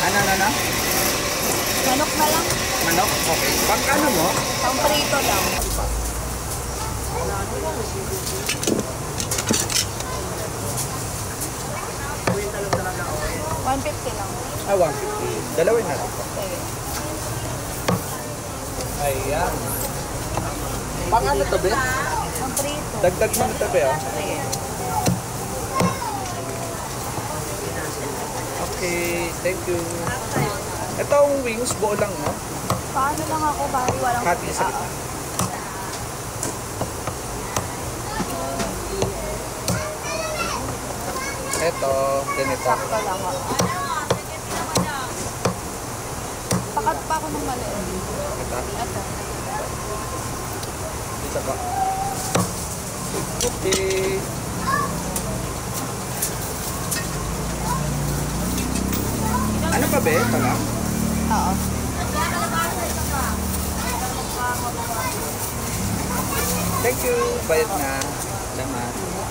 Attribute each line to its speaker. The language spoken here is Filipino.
Speaker 1: Ano?
Speaker 2: Manok na lang.
Speaker 1: Manok? Okay. Pagkano mo?
Speaker 2: Pamprito lang. $150 lang.
Speaker 1: 150. Dalawin natin.
Speaker 2: Sige.
Speaker 1: Ayan. Pang ano to, be?
Speaker 2: Pamprito.
Speaker 1: Dagdag mo na to, be, oh.
Speaker 2: Sige.
Speaker 1: Okay, thank you. Itong wings, buo lang, no?
Speaker 2: Paano lang ako, bari walang...
Speaker 1: Hati sa gitna. Ito, ganito.
Speaker 2: Sakto lang ako. Pakat pa ako ng maliit.
Speaker 1: Ito.
Speaker 2: Ito.
Speaker 1: Isa pa. Okay. Ano pa, be? Ito lang?
Speaker 2: Oo.
Speaker 1: Thank you. Bayad na. Salamat.